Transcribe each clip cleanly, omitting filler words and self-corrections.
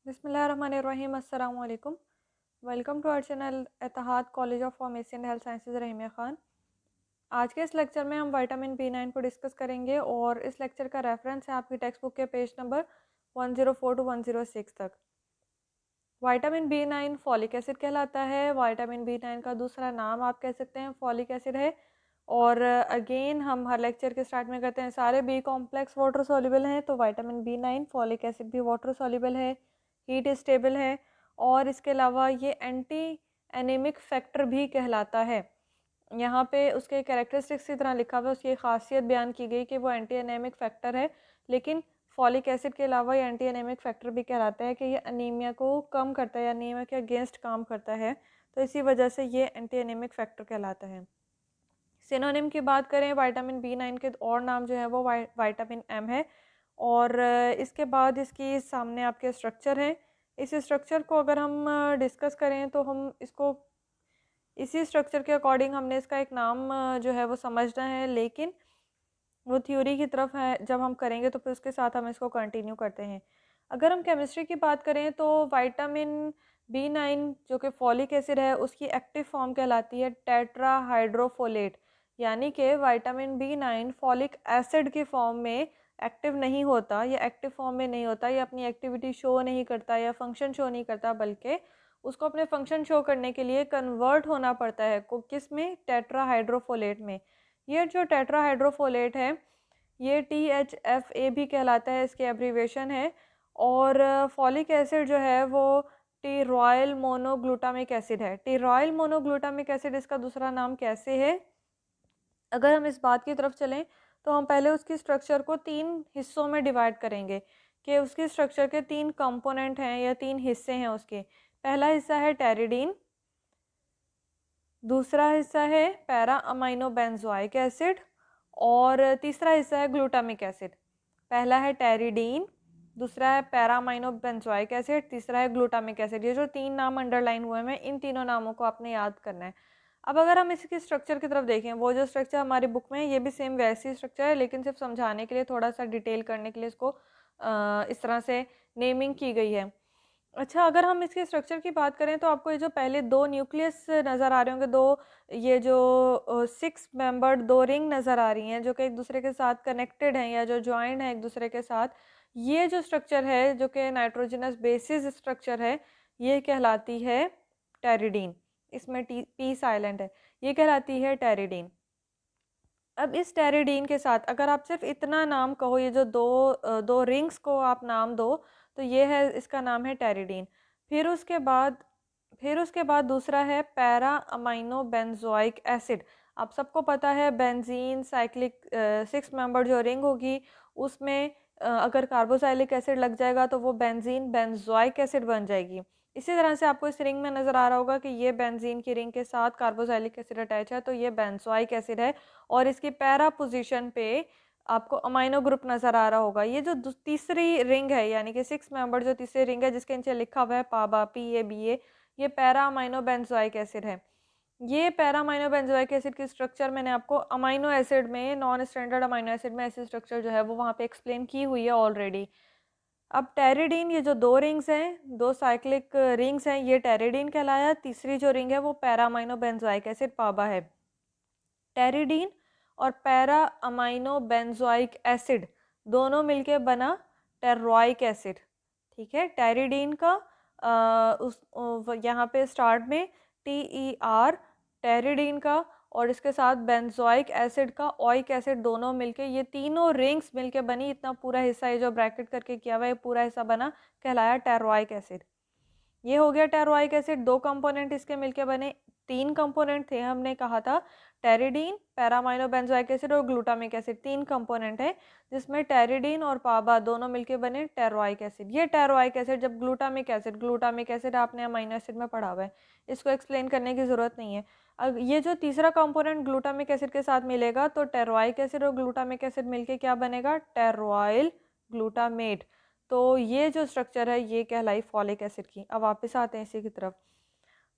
बिस्मिल्लाहिर्रहमानिर्रहीम अस्सलाम वालेकुम। Welcome to our channel Ittehad college of pharmacy and health sciences Rahimiya Khan. आज के इस लेक्चर में हम विटामिन B9 को डिस्कस करेंगे और इस लेक्चर का रेफरेंस है आपकी टेक्स्ट बुक के पेज नंबर 104 टू 106 तक। विटामिन B9 फॉलिक एसिड कहलाता है। विटामिन B9 का दूसरा नाम आप कह सकते हैं फॉलिक एसिड है। और अगेन हम हर लेक्चर के स्टार्ट में कहते हैं सारे बी कॉम्प्लेक्स वाटर सॉल्युबल हैं, तो विटामिन B9 फॉलिक एसिड भी वाटर सॉल्युबल है, हीट स्टेबल है और इसके अलावा ये एंटी एनीमिक फैक्टर भी कहलाता है। यहाँ पे उसके कैरेक्टरिस्टिक्स की तरह लिखा हुआ है, उसकी खासियत बयान की गई कि वो एंटी एनीमिक फैक्टर है, लेकिन फॉलिक एसिड के अलावा ये एंटी एनीमिक फैक्टर भी कहलाता है कि ये अनीमिया को कम करता है या अनीमिया के अगेंस्ट काम करता है, तो इसी वजह से ये एंटी एनीमिक फैक्टर कहलाता है। सिनोनिम की बात करें विटामिन B9 के और नाम जो है वो विटामिन M है। और इसके बाद इसकी सामने आपके स्ट्रक्चर हैं। इस स्ट्रक्चर को अगर हम डिस्कस करें तो हम इसको इसी स्ट्रक्चर के अकॉर्डिंग हमने इसका एक नाम जो है वो समझना है, लेकिन वो थ्योरी की तरफ है जब हम करेंगे तो फिर उसके साथ हम इसको कंटिन्यू करते हैं। अगर हम केमिस्ट्री की बात करें तो विटामिन B9 जो कि फॉलिक एसिड है उसकी एक्टिव फॉर्म कहलाती है टेट्राहाइड्रोफोलेट, यानी कि विटामिन B9 फॉलिक एसिड की फॉर्म में एक्टिव नहीं होता या एक्टिव फॉर्म में नहीं होता या अपनी एक्टिविटी शो नहीं करता या फंक्शन शो नहीं करता, बल्कि उसको अपने फंक्शन शो करने के लिए कन्वर्ट होना पड़ता है किस में, टेट्राहाइड्रोफोलेट में। ये जो टेट्राहाइड्रोफोलेट है ये THFA भी कहलाता है, इसके एब्रीवेशन है। और फॉलिक एसिड जो है वो टीरॉयल मोनोग्लूटामिक एसिड है। टीरॉयल मोनोग्लूटामिक एसिड इसका दूसरा नाम कैसे है, अगर हम इस बात की तरफ चलें तो हम पहले उसकी स्ट्रक्चर को 3 हिस्सों में डिवाइड करेंगे कि उसकी स्ट्रक्चर के 3 कंपोनेंट हैं या 3 हिस्से हैं उसके। पहला हिस्सा है टेरिडीन, दूसरा हिस्सा है पैरा अमाइनो बेंजोइक एसिड और तीसरा हिस्सा है ग्लूटामिक एसिड। पहला है टेरिडीन, दूसरा है पैरा अमाइनो बेंजोइक एसिड, तीसरा है ग्लूटामिक एसिड। ये जो 3 नाम अंडरलाइन हुए हैं इन तीनों नामों को आपने याद करना है। अब अगर हम इसकी स्ट्रक्चर की तरफ देखें, वो जो स्ट्रक्चर हमारी बुक में है ये भी सेम वैसी स्ट्रक्चर है, लेकिन सिर्फ समझाने के लिए थोड़ा सा डिटेल करने के लिए इसको इस तरह से नेमिंग की गई है। अच्छा, अगर हम इसके स्ट्रक्चर की बात करें तो आपको ये जो पहले 2 न्यूक्लियस नज़र आ रहे होंगे, ये जो 6 मेंबर्ड 2 रिंग नज़र आ रही हैं जो कि एक दूसरे के साथ कनेक्टेड हैं या जो जॉइंट हैं एक दूसरे के साथ, ये जो स्ट्रक्चर है जो कि नाइट्रोजनस बेसिस स्ट्रक्चर है ये कहलाती है टेरिडीन। इसमें पी साइलेंट है, ये कहलाती है टेरिडीन। अब इस टेरिडीन के साथ अगर आप सिर्फ इतना नाम कहो, ये जो दो रिंग्स को आप नाम दो, तो ये है, इसका नाम है टेरिडीन। फिर उसके बाद दूसरा है पैरा अमाइनो बेंजोइक एसिड। आप सबको पता है बेंजीन साइक्लिक 6 मेंबर जो रिंग होगी उसमें अगर कार्बोक्सिलिक एसिड लग जाएगा तो वो बेंजीन बेंजोइक एसिड बन जाएगी। इसी तरह से आपको इस रिंग में नज़र आ रहा होगा कि ये बेंजीन की रिंग के साथ कार्बोक्सिलिक एसिड अटैच है, तो ये बेंजोइक एसिड है। और इसकी पैरा पोजीशन पे आपको अमाइनो ग्रुप नज़र आ रहा होगा। ये जो तीसरी रिंग है यानी कि 6 मेंबर जो तीसरी रिंग है जिसके नीचे लिखा हुआ है पाबा PABA, ये पैरा अमाइनो बेंजोइक एसिड है। ये पैरा अमाइनो बेंजोइक एसिड की स्ट्रक्चर मैंने आपको अमाइनो एसिड में, नॉन स्टैंडर्ड अमाइनो एसिड में ऐसी स्ट्रक्चर जो है वो वहाँ पे एक्सप्लेन की हुई है ऑलरेडी। अब टेरिडीन, ये जो 2 रिंग्स हैं, 2 साइक्लिक रिंग्स हैं, ये टेरिडीन कहलाया। तीसरी जो रिंग है वो पैरा अमाइनो बेंजोइक एसिड पाबा है। टेरिडीन और पैरा अमाइनो बेंजोइक एसिड दोनों मिलके बना टेरोइक एसिड। ठीक है, टेरिडीन का यहाँ पे स्टार्ट में TER टेरिडीन का, और इसके साथ बेंजोइक एसिड का ओइक एसिड, दोनों मिलके ये तीनों रिंग्स मिलके बनी, इतना पूरा हिस्सा ये जो ब्रैकेट करके किया हुआ है पूरा हिस्सा बना, कहलाया टेरोइक एसिड। ये हो गया टेरोइक एसिड। 2 कंपोनेंट इसके मिलके बने, 3 कंपोनेंट थे, हमने कहा था टेरिडीन, पैरामाइनो बेंजोइक एसिड और ग्लूटामिक एसिड, 3 कंपोनेंट है जिसमें टेरिडीन और पाबा दोनों मिलके बने टेरोइक एसिड। ये टेरोइक एसिड जब ग्लूटामिक एसिड आपने अमीनो एसिड में पढ़ा हुआ है, इसको एक्सप्लेन करने की ज़रूरत नहीं है। अब ये जो तीसरा कंपोनेंट ग्लूटामिक एसिड के साथ मिलेगा तो टेरोइक एसिड और ग्लूटामिक एसिड मिलके क्या बनेगा, टेरोइल ग्लूटामेट। तो ये जो स्ट्रक्चर है ये कहलाई फॉलिक एसिड की। अब वापस आते हैं इसी की तरफ।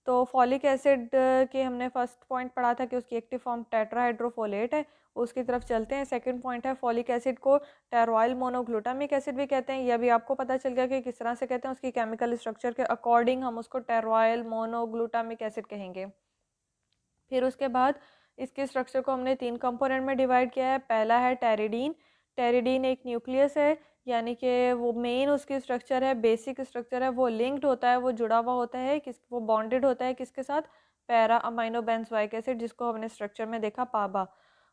तो फॉलिक एसिड के हमने फर्स्ट पॉइंट पढ़ा था कि उसकी एक्टिव फॉर्म टेट्राहाइड्रोफोलेट है उसकी तरफ चलते हैं। सेकंड पॉइंट है फॉलिक एसिड को टेरोइल मोनोग्लूटामिक एसिड भी कहते हैं। यह भी आपको पता चल गया कि किस तरह से कहते हैं, उसकी केमिकल स्ट्रक्चर के अकॉर्डिंग हम उसको टेरोइल मोनोग्लूटामिक एसिड कहेंगे। फिर उसके बाद इसके स्ट्रक्चर को हमने 3 कंपोनेंट में डिवाइड किया है। पहला है टेरिडीन। टेरिडीन एक न्यूक्लियस है, यानी कि वो मेन उसकी स्ट्रक्चर है, बेसिक स्ट्रक्चर है, वो लिंक्ड होता है, वो जुड़ा हुआ होता है, वो बॉन्डेड होता है किसके साथ, पैरा अमाइनो बेंजोइक एसिड, जिसको हमने स्ट्रक्चर में देखा पाबा।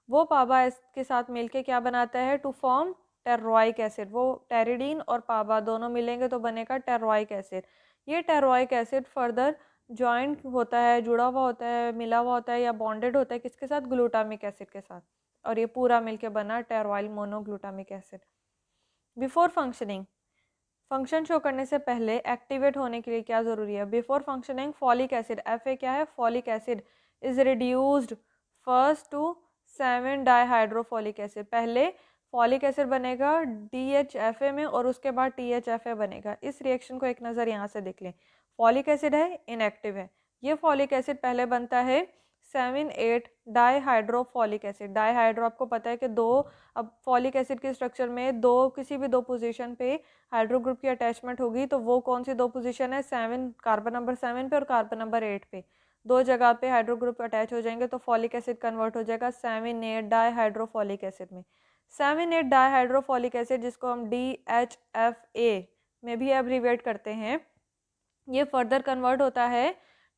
वो पाबा इसके साथ मिलके क्या बनाता है, टू फॉर्म टेरोइक एसिड। वो टेरिडीन और पाबा दोनों मिलेंगे तो बनेगा टेरोइक एसिड। ये टेरोइक एसिड फर्दर जॉइंट होता है, जुड़ा हुआ होता है, मिला हुआ होता है या बॉन्डेड होता है किसके साथ, ग्लूटामिक एसिड के साथ, और ये पूरा मिलके बना pteroyl monoglutamic acid. Before functioning, function show करने से पहले एक्टिवेट होने के लिए क्या ज़रूरी है, before functioning folic acid, F A क्या है, folic acid is reduced first to 7 dihydrofolic acid. पहले फॉलिक एसिड बनेगा DHFA में और उसके बाद THFA बनेगा। इस रिएक्शन को एक नज़र यहाँ से देख लें। फॉलिक एसिड है, इनएक्टिव है। ये फॉलिक एसिड पहले बनता है 7-8 डाईहाइड्रोफॉलिक एसिड। डाईहाइड्रो आपको पता है कि दो, अब फॉलिक एसिड के स्ट्रक्चर में दो, किसी भी दो पोजीशन पे हाइड्रो ग्रुप की अटैचमेंट होगी, तो वो कौन सी दो पोजीशन है, 7, कार्बन नंबर 7 पे और कार्बन नंबर 8 पे, दो जगह पे हाइड्रो ग्रुप अटैच हो जाएंगे तो फॉलिक एसिड कन्वर्ट हो जाएगा 7-8 डाईहाइड्रोफॉलिक एसिड में। 7-8 डाईहाइड्रोफॉलिक एसिड, जिसको हम DHFA में भी एब्रीवेट करते हैं, ये फर्दर कन्वर्ट होता है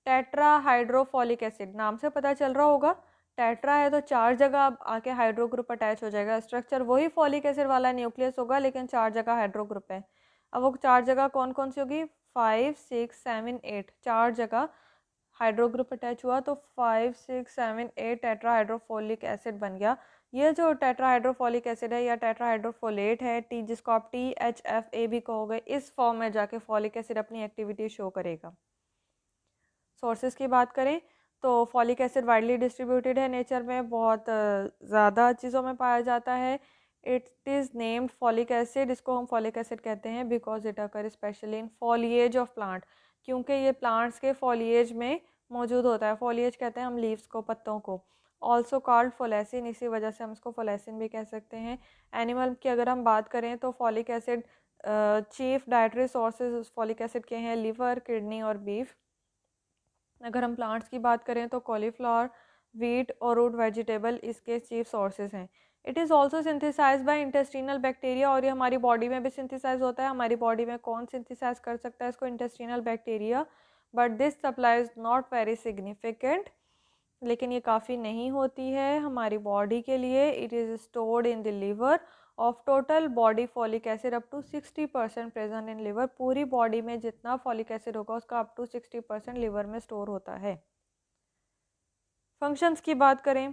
टेट्राहाइड्रोफॉलिक एसिड। नाम से पता चल रहा होगा, टेट्रा है तो 4 जगह अब आके हाइड्रो ग्रुप अटैच हो जाएगा। स्ट्रक्चर वही फॉलिक एसिड वाला न्यूक्लियस होगा, लेकिन 4 जगह हाइड्रो ग्रुप है। अब वो 4 जगह कौन कौन सी होगी, 5, 6, 7, 8, 4 जगह हाइड्रो ग्रुप अटैच हुआ तो 5, 6, 7, 8 टेट्राहाइड्रोफोलिक एसिड बन गया। ये जो टेट्राहाइड्रोफोलिक एसिड है या टेट्राहाइड्रोफोलेट है, जिसको आप THFA भी कहोगे, इस फॉर्म में जाके फॉलिक एसिड अपनी एक्टिविटी शो करेगा। सोर्सेज की बात करें तो फॉलिक एसिड वाइडली डिस्ट्रीब्यूटेड है नेचर में, बहुत ज़्यादा चीज़ों में पाया जाता है। It is named folic acid, इसको हम फॉलिक एसिड कहते हैं because it occur specially in foliage of plant, क्योंकि ये प्लांट्स के फॉलिएज में मौजूद होता है। फॉलिएज कहते हैं हम लीव्स को, पत्तों को। ऑल्सो कॉल्ड फोलेसिन, इसी वजह से हम इसको फोलेसिन भी कह सकते हैं। एनिमल की अगर हम बात करें तो folic acid chief dietary sources folic acid के हैं लिवर, किडनी और बीफ। अगर हम प्लांट्स की बात करें तो कॉलीफ्लावर, वीट और रूट वेजिटेबल इसके चीफ सोर्सेज हैं। It is also synthesize by intestinal bacteria, और ये हमारी बॉडी में भी सिंथेसाइज होता है। हमारी बॉडी में कौन सिंथेसाइज कर सकता है इसको, intestinal bacteria, but this supply is not very significant, लेकिन ये काफ़ी नहीं होती है हमारी बॉडी के लिए। It is stored in the liver of total body folic acid up to 60% present in liver. पूरी बॉडी में जितना फॉलिक एसिड होगा उसका अप टू 60% लिवर में स्टोर होता है। फंक्शंस की बात करें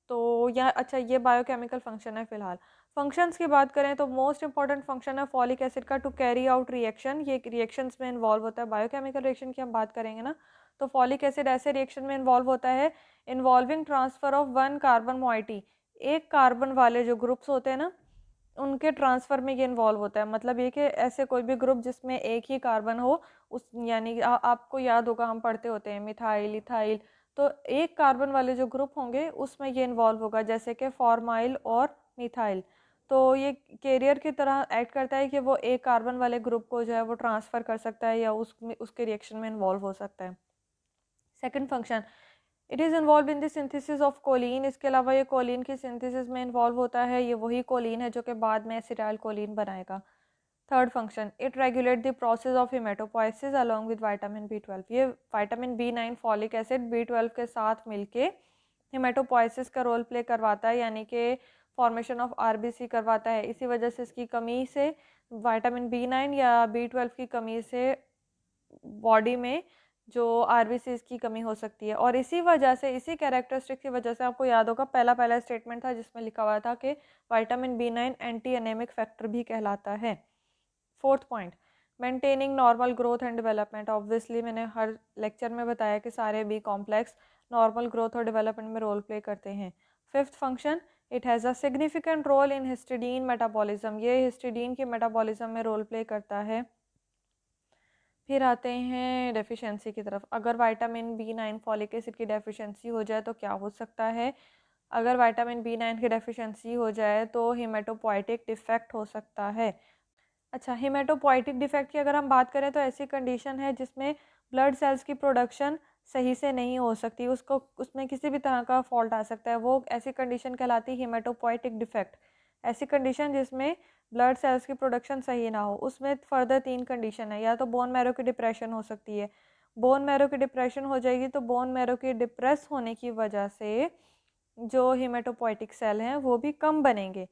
तो यह, अच्छा ये बायोकेमिकल फंक्शन है फिलहाल। फंक्शंस की बात करें तो मोस्ट इंपॉर्टेंट फंक्शन है फॉलिक एसिड का टू कैरी आउट रिएक्शन। ये रिएक्शंस में इन्वॉल्व होता है। बायोकेमिकल रिएक्शन की हम बात करेंगे ना, तो फॉलिक एसिड ऐसे रिएक्शन में इन्वॉल्व होता है involving transfer of 1 carbon moiety. एक कार्बन वाले जो ग्रुप्स होते हैं ना, उनके ट्रांसफ़र में ये इन्वॉल्व होता है। मतलब ये कि ऐसे कोई भी ग्रुप जिसमें एक ही कार्बन हो, उस यानी आपको याद होगा हम पढ़ते होते हैं मिथाइल, इथाइल, तो एक कार्बन वाले जो ग्रुप होंगे उसमें ये इन्वॉल्व होगा, जैसे कि फॉर्माइल और मिथाइल। तो ये कैरियर की तरह एक्ट करता है कि वो एक कार्बन वाले ग्रुप को जो है वो ट्रांसफ़र कर सकता है या उसके रिएक्शन में इन्वॉल्व हो सकता है। Second function, it is involve in the synthesis of choline. इसके अलावा ये कोलिन की सिंथेसिस में इन्वॉल्व होता है। ये वही कोलिन है जो कि बाद में एसिटाइल कोलिन बनाएगा। Third function, it regulate the process of haematopoiesis along with vitamin B12। ये vitamin B9 folic acid B12 के साथ मिलके हिमेटोपोइसिस का रोल प्ले करवाता है, यानी कि फॉर्मेशन ऑफ RBC करवाता है। इसी वजह से इसकी कमी से, विटामिन B9 या B12 की कमी से बॉडी में जो RBCs की कमी हो सकती है। और इसी वजह से, इसी कैरेक्टरिस्टिक की वजह से आपको याद होगा पहला स्टेटमेंट था जिसमें लिखा हुआ था कि vitamin B9 anti anaemic factor भी कहलाता है। Fourth point, maintaining normal growth and development. Obviously मैंने हर लेक्चर में बताया कि सारे बी कॉम्प्लेक्स नॉर्मल ग्रोथ और डेवलपमेंट में रोल प्ले करते हैं। Fifth function, it has a significant role in histidine metabolism. ये हिस्टिडीन के मेटाबॉलिज्म में रोल प्ले करता है। फिर आते हैं डेफिशिएंसी की तरफ। अगर विटामिन B9 फॉलिक एसिड की डेफिशिएंसी हो जाए तो क्या हो सकता है, अगर विटामिन B9 की डेफिशिएंसी हो जाए तो हेमाटोपोइटिक डिफेक्ट हो सकता है। अच्छा, हेमाटोपोइटिक डिफेक्ट की अगर हम बात करें तो ऐसी कंडीशन है जिसमें ब्लड सेल्स की प्रोडक्शन सही से नहीं हो सकती, उसको उसमें किसी भी तरह का फॉल्ट आ सकता है, वो ऐसी कंडीशन कहलाती है हेमाटोपोइटिक डिफेक्ट। ऐसी कंडीशन जिसमें ब्लड सेल्स की प्रोडक्शन सही ना हो, उसमें फर्दर 3 कंडीशन है। या तो बोन मैरो की डिप्रेशन हो सकती है, बोन मैरो की डिप्रेशन हो जाएगी तो बोन मैरो की डिप्रेस होने की वजह से जो हेमाटोपोइटिक सेल हैं वो भी कम बनेंगे,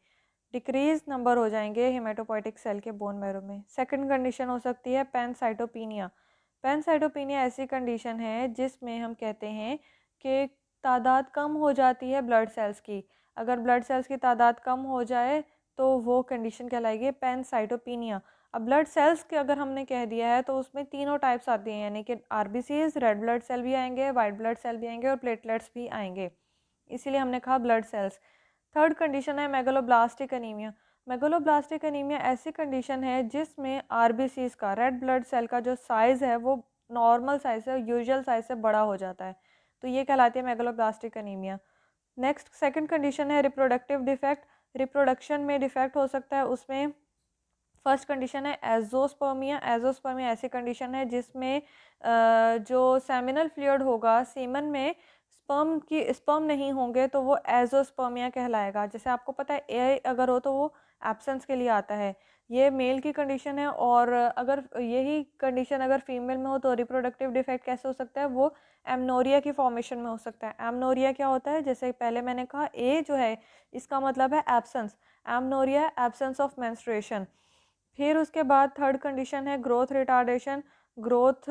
डिक्रीज नंबर हो जाएंगे हेमाटोपोइटिक सेल के बोन मैरो में। सेकंड कंडीशन हो सकती है पैनसाइटोपिनिया। पैनसाइटोपिनिया ऐसी कंडीशन है जिसमें हम कहते हैं कि तादाद कम हो जाती है ब्लड सेल्स की। अगर ब्लड सेल्स की तादाद कम हो जाए तो वो कंडीशन कहलाएगी पैनसाइटोपिनिया। अब ब्लड सेल्स के अगर हमने कह दिया है तो उसमें तीनों टाइप्स आती हैं, यानी कि आरबीसीज, रेड ब्लड सेल भी आएंगे, वाइट ब्लड सेल भी आएंगे और प्लेटलेट्स भी आएंगे, इसीलिए हमने कहा ब्लड सेल्स। थर्ड कंडीशन है मेगलोब्लास्टिक एनीमिया। मेगलोब्लास्टिक एनीमिया ऐसी कंडीशन है जिसमें आरबीसीज का, रेड ब्लड सेल का जो साइज़ है वो नॉर्मल साइज से, यूजुअल साइज से बड़ा हो जाता है, तो ये कहलाती है megaloblastic anaemia. Next second condition है रिप्रोडक्टिव डिफेक्ट। रिप्रोडक्शन में डिफेक्ट हो सकता है, उसमें फर्स्ट कंडीशन है एजोस्पर्मिया। एजोस्पर्मिया ऐसी कंडीशन है जिसमें जो सेमिनल फ्लूइड होगा, सीमन में स्पर्म नहीं होंगे तो वो एजोस्पर्मिया कहलाएगा। जैसे आपको पता है ए अगर हो तो वो एब्सेंस के लिए आता है, ये मेल की कंडीशन है। और अगर यही कंडीशन अगर फीमेल में हो तो रिप्रोडक्टिव डिफेक्ट कैसे हो सकता है, वो एमनोरिया की फॉर्मेशन में हो सकता है। एमनोरिया क्या होता है, जैसे पहले मैंने कहा ए जो है इसका मतलब है absence, amenorrhoea absence of menstruation. फिर उसके बाद थर्ड कंडीशन है growth retardation. Growth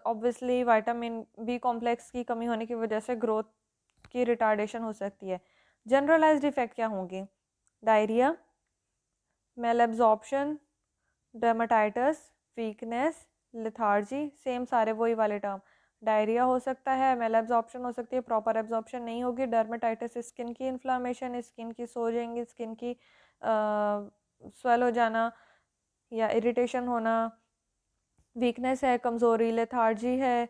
obviously vitamin B complex की कमी होने की वजह से ग्रोथ की रिटार्डेशन हो सकती है। जनरलाइज्ड इफेक्ट क्या होंगे, diarrhoea, malabsorption, dermatitis, weakness, lethargy, same सारे वही वाले टर्म। डायरिया हो सकता है, मेल एब्जॉर्प्शन हो सकती है, प्रॉपर एब्जॉर्प्शन नहीं होगी, डर्माटाइटिस स्किन की इन्फ्लामेशन, स्किन की सो जाएंगी, स्किन की स्वेल हो जाना या इरिटेशन होना, वीकनेस है, कमज़ोरी, लेथार्जी है,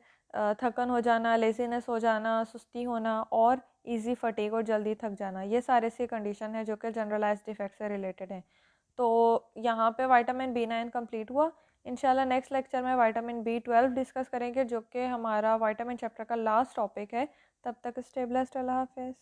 थकन हो जाना, लेजीनेस हो जाना, सुस्ती होना और इजी फटीग और जल्दी थक जाना, ये सारे से कंडीशन है जो कि जनरलाइज्ड इफेक्ट से रिलेटेड हैं। तो यहाँ पे विटामिन B9 कंप्लीट हुआ। इंशाल्लाह नेक्स्ट लेक्चर में विटामिन B12 डिस्कस करेंगे जो कि हमारा विटामिन चैप्टर का लास्ट टॉपिक है। तब तक स्टे ब्लेस्ड, अल्लाह हाफिज़।